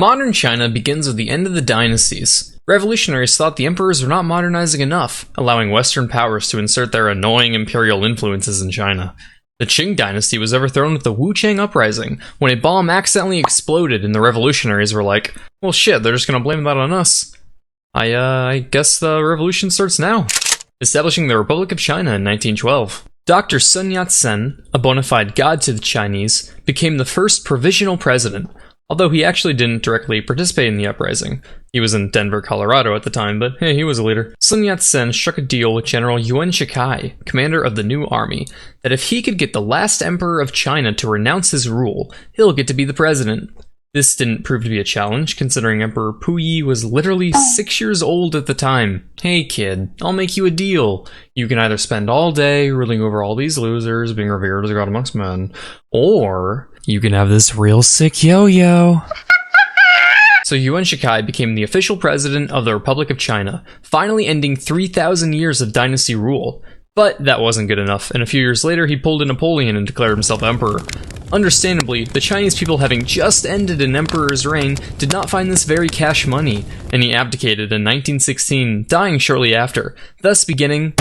Modern China begins with the end of the dynasties. Revolutionaries thought the emperors were not modernizing enough, allowing Western powers to insert their annoying imperial influences in China. The Qing dynasty was overthrown with the Wuchang Uprising, when a bomb accidentally exploded and the revolutionaries were like, well shit, they're just gonna blame that on us. I guess the revolution starts now. Establishing the Republic of China in 1912. Dr. Sun Yat-sen, a bona fide god to the Chinese, became the first provisional president, although he actually didn't directly participate in the uprising. He was in Denver, Colorado at the time, but hey, he was a leader. Sun Yat-sen struck a deal with General Yuan Shikai, commander of the new army, that if he could get the last emperor of China to renounce his rule, he'll get to be the president. This didn't prove to be a challenge, considering Emperor Puyi was literally 6 years old at the time. Hey kid, I'll make you a deal. You can either spend all day ruling over all these losers, being revered as a god amongst men, or you can have this real sick yo-yo. So Yuan Shikai became the official president of the Republic of China, finally ending 3,000 years of dynasty rule. But that wasn't good enough, and a few years later he pulled a Napoleon and declared himself emperor. Understandably, the Chinese people, having just ended an emperor's reign, did not find this very cash money, and he abdicated in 1916, dying shortly after, thus beginning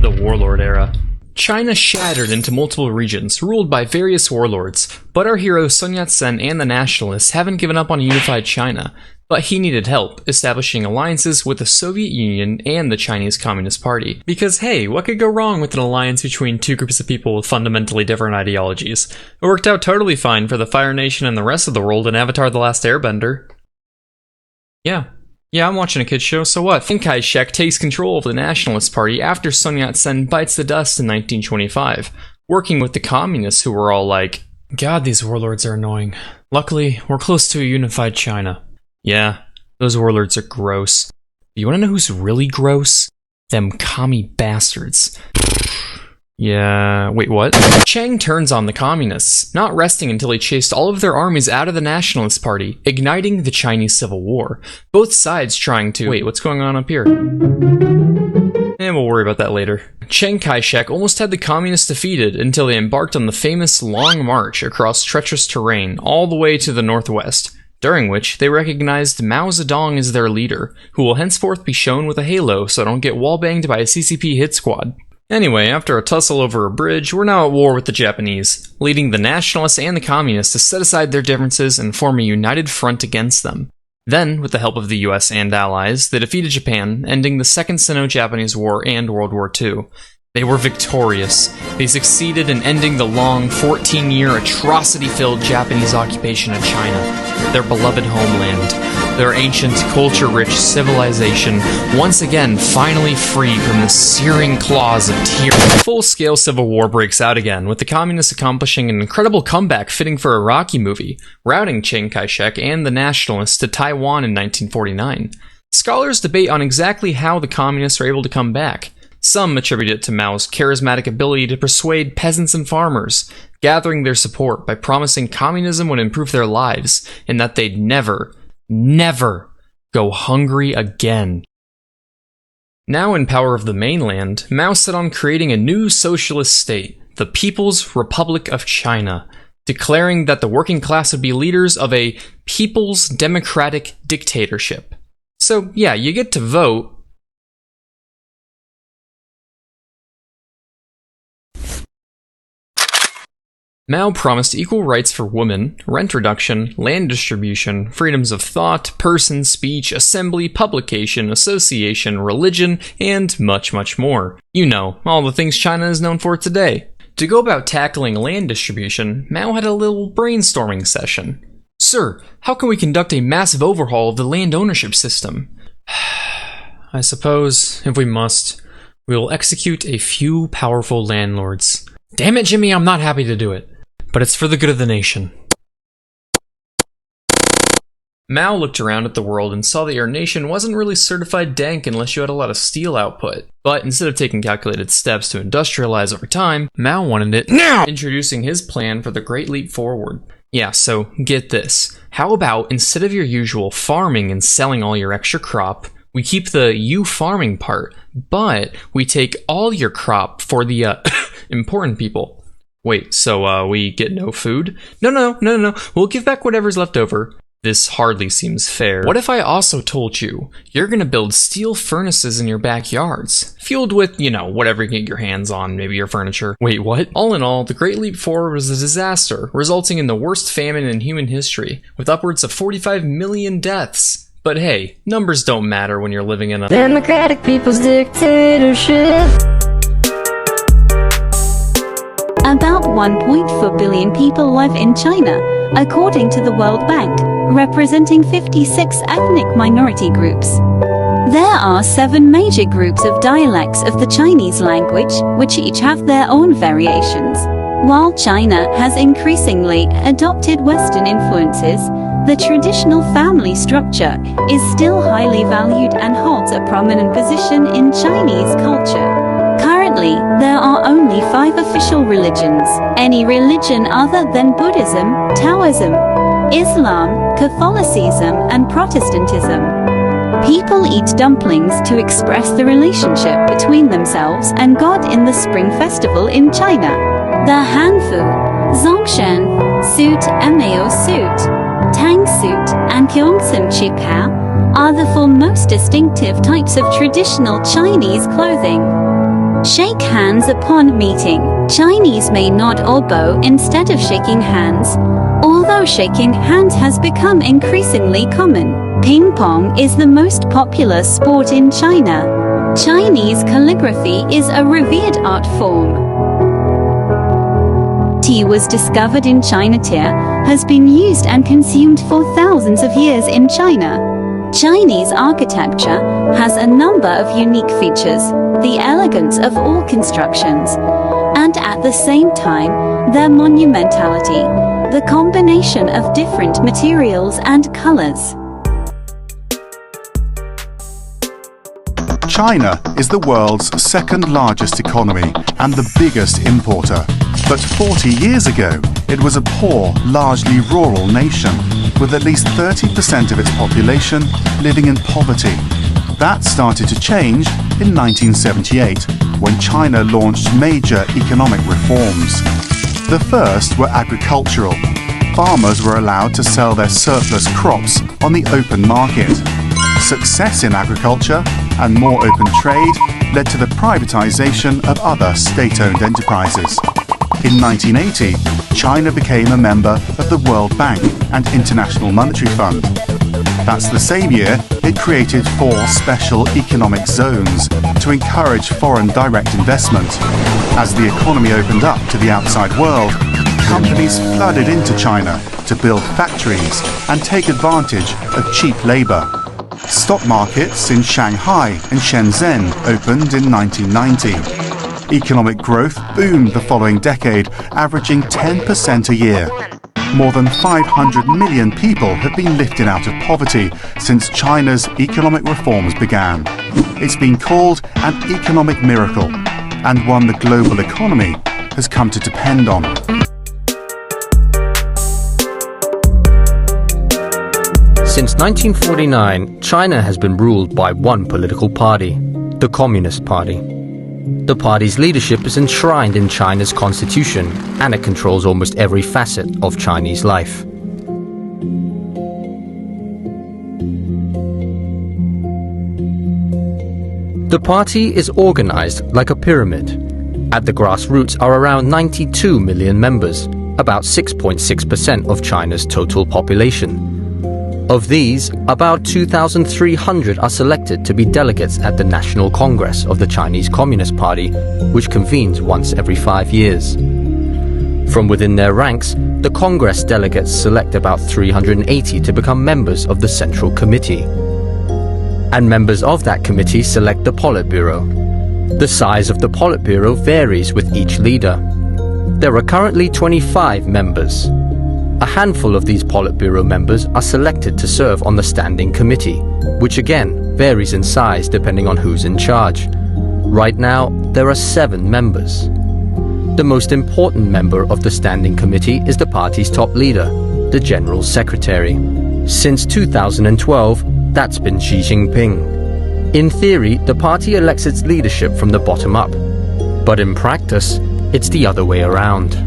the warlord era. China shattered into multiple regions, ruled by various warlords, but our hero Sun Yat-sen and the nationalists haven't given up on a unified China. But he needed help, establishing alliances with the Soviet Union and the Chinese Communist Party. Because hey, what could go wrong with an alliance between two groups of people with fundamentally different ideologies? It worked out totally fine for the Fire Nation and the rest of the world in Avatar: The Last Airbender. Yeah, I'm watching a kid's show, so what? Chiang Kai-shek takes control of the Nationalist Party after Sun Yat-sen bites the dust in 1925, working with the communists who were all like, God, these warlords are annoying. Luckily, we're close to a unified China. Yeah, those warlords are gross. But you wanna know who's really gross? Them commie bastards. Yeah, wait, what? Chiang turns on the communists, not resting until he chased all of their armies out of the Nationalist Party, igniting the Chinese Civil War. Both sides trying to— wait, what's going on up here? We'll worry about that later. Chiang Kai-shek almost had the communists defeated until they embarked on the famous Long March across treacherous terrain all the way to the northwest, during which they recognized Mao Zedong as their leader, who will henceforth be shown with a halo so don't get wallbanged by a CCP hit squad. Anyway, after a tussle over a bridge, we're now at war with the Japanese, leading the nationalists and the communists to set aside their differences and form a united front against them. Then, with the help of the US and allies, they defeated Japan, ending the Second Sino-Japanese War and World War II. They were victorious. They succeeded in ending the long, 14-year, atrocity-filled Japanese occupation of China, their beloved homeland, their ancient, culture-rich civilization, once again finally free from the searing claws of tyranny. Full-scale civil war breaks out again, with the communists accomplishing an incredible comeback fitting for a Rocky movie, routing Chiang Kai-shek and the nationalists to Taiwan in 1949. Scholars debate on exactly how the communists were able to come back. Some attribute it to Mao's charismatic ability to persuade peasants and farmers, gathering their support by promising communism would improve their lives and that they'd never go hungry again. Now in power of the mainland, Mao set on creating a new socialist state, the People's Republic of China, declaring that the working class would be leaders of a People's Democratic Dictatorship. So yeah, you get to vote. Mao promised equal rights for women, rent reduction, land distribution, freedoms of thought, person, speech, assembly, publication, association, religion, and much, much more. You know, all the things China is known for today. To go about tackling land distribution, Mao had a little brainstorming session. Sir, how can we conduct a massive overhaul of the land ownership system? I suppose, if we must, we will execute a few powerful landlords. Damn it, Jimmy, I'm not happy to do it. But it's for the good of the nation. Mao looked around at the world and saw that your nation wasn't really certified dank unless you had a lot of steel output. But instead of taking calculated steps to industrialize over time, Mao wanted it now, introducing his plan for the Great Leap Forward. Yeah, so get this. How about instead of your usual farming and selling all your extra crop, we keep the you farming part, but we take all your crop for the important people. Wait, so we get no food? No. We'll give back whatever's left over. This hardly seems fair. What if I also told you you're gonna build steel furnaces in your backyards, fueled with, whatever you can get your hands on, maybe your furniture? Wait, what? All in all, the Great Leap Forward was a disaster, resulting in the worst famine in human history, with upwards of 45 million deaths. But hey, numbers don't matter when you're living in a democratic people's dictatorship. About 1.4 billion people live in China, according to the World Bank, representing 56 ethnic minority groups. There are 7 major groups of dialects of the Chinese language, which each have their own variations. While China has increasingly adopted Western influences, the traditional family structure is still highly valued and holds a prominent position in Chinese culture. Currently, there are only 5 official religions. Any religion other than Buddhism, Taoism, Islam, Catholicism, and Protestantism. People eat dumplings to express the relationship between themselves and God in the Spring Festival in China. The Hanfu, Zongshan, Suit, Mao Suit, Tang Suit, and Gyeongseum Chikha are the 4 most distinctive types of traditional Chinese clothing. Shake hands upon meeting. Chinese may nod or bow instead of shaking hands, although shaking hands has become increasingly common. Ping pong is the most popular sport in China. Chinese calligraphy is a revered art form. Tea was discovered in China. Tea has been used and consumed for thousands of years in China. Chinese architecture has a number of unique features, the elegance of all constructions, and at the same time, their monumentality, the combination of different materials and colors. China is the world's 2nd largest economy and the biggest importer. But 40 years ago, it was a poor, largely rural nation, with at least 30% of its population living in poverty. That started to change in 1978, when China launched major economic reforms. The first were agricultural. Farmers were allowed to sell their surplus crops on the open market. Success in agriculture and more open trade led to the privatization of other state-owned enterprises. In 1980, China became a member of the World Bank and International Monetary Fund. That's the same year it created 4 special economic zones to encourage foreign direct investment. As the economy opened up to the outside world, companies flooded into China to build factories and take advantage of cheap labor. Stock markets in Shanghai and Shenzhen opened in 1990. Economic growth boomed the following decade, averaging 10% a year. More than 500 million people have been lifted out of poverty since China's economic reforms began. It's been called an economic miracle, and one the global economy has come to depend on. Since 1949, China has been ruled by one political party, the Communist Party. The party's leadership is enshrined in China's constitution, and it controls almost every facet of Chinese life. The party is organized like a pyramid. At the grassroots are around 92 million members, about 6.6% of China's total population. Of these, about 2,300 are selected to be delegates at the National Congress of the Chinese Communist Party, which convenes once every 5 years. From within their ranks, the Congress delegates select about 380 to become members of the Central Committee. And members of that committee select the Politburo. The size of the Politburo varies with each leader. There are currently 25 members. A handful of these Politburo members are selected to serve on the Standing Committee, which again varies in size depending on who's in charge. Right now, there are 7 members. The most important member of the Standing Committee is the party's top leader, the General Secretary. Since 2012, that's been Xi Jinping. In theory, the party elects its leadership from the bottom up, but in practice, it's the other way around.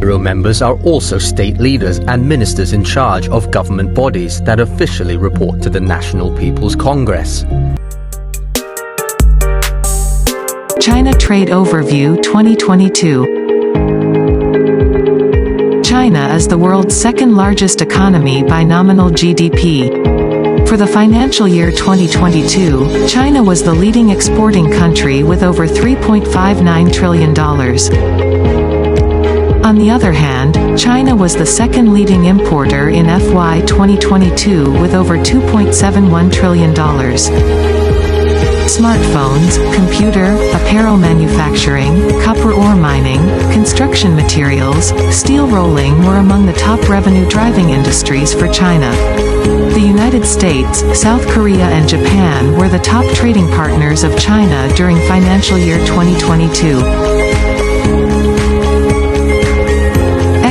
Bureau members are also state leaders and ministers in charge of government bodies that officially report to the National People's Congress. China Trade Overview 2022. China is the world's second largest economy by nominal GDP. For the financial year 2022, China was the leading exporting country with over $3.59 trillion. On the other hand, China was the second leading importer in FY 2022 with over $2.71 trillion. Smartphones, computer, apparel manufacturing, copper ore mining, construction materials, steel rolling were among the top revenue-driving industries for China. The United States, South Korea and Japan were the top trading partners of China during financial year 2022.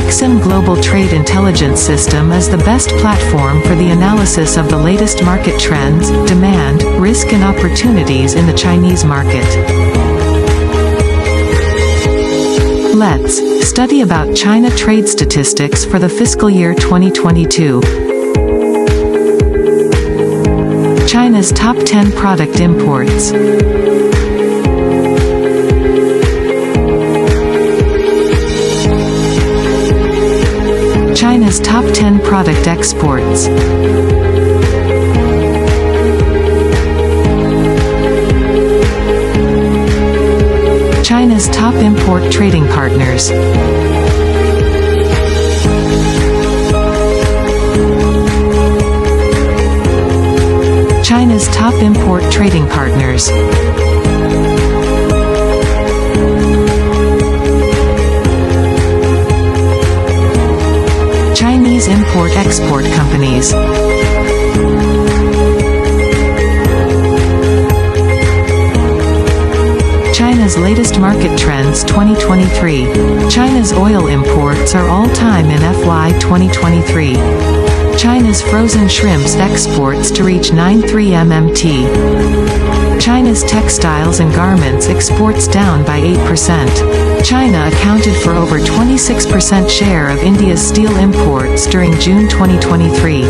XM Global Trade Intelligence System is the best platform for the analysis of the latest market trends, demand, risk and opportunities in the Chinese market. Let's study about China trade statistics for the fiscal year 2022. China's top 10 product imports. China's top 10 product exports. China's top import trading partners. China's top import trading partners. Chinese import-export companies. China's latest market trends 2023. China's oil imports are all-time in FY 2023. China's frozen shrimps exports to reach 93 MMT. China's textiles and garments exports down by 8%. China accounted for over 26% share of India's steel imports during June 2023.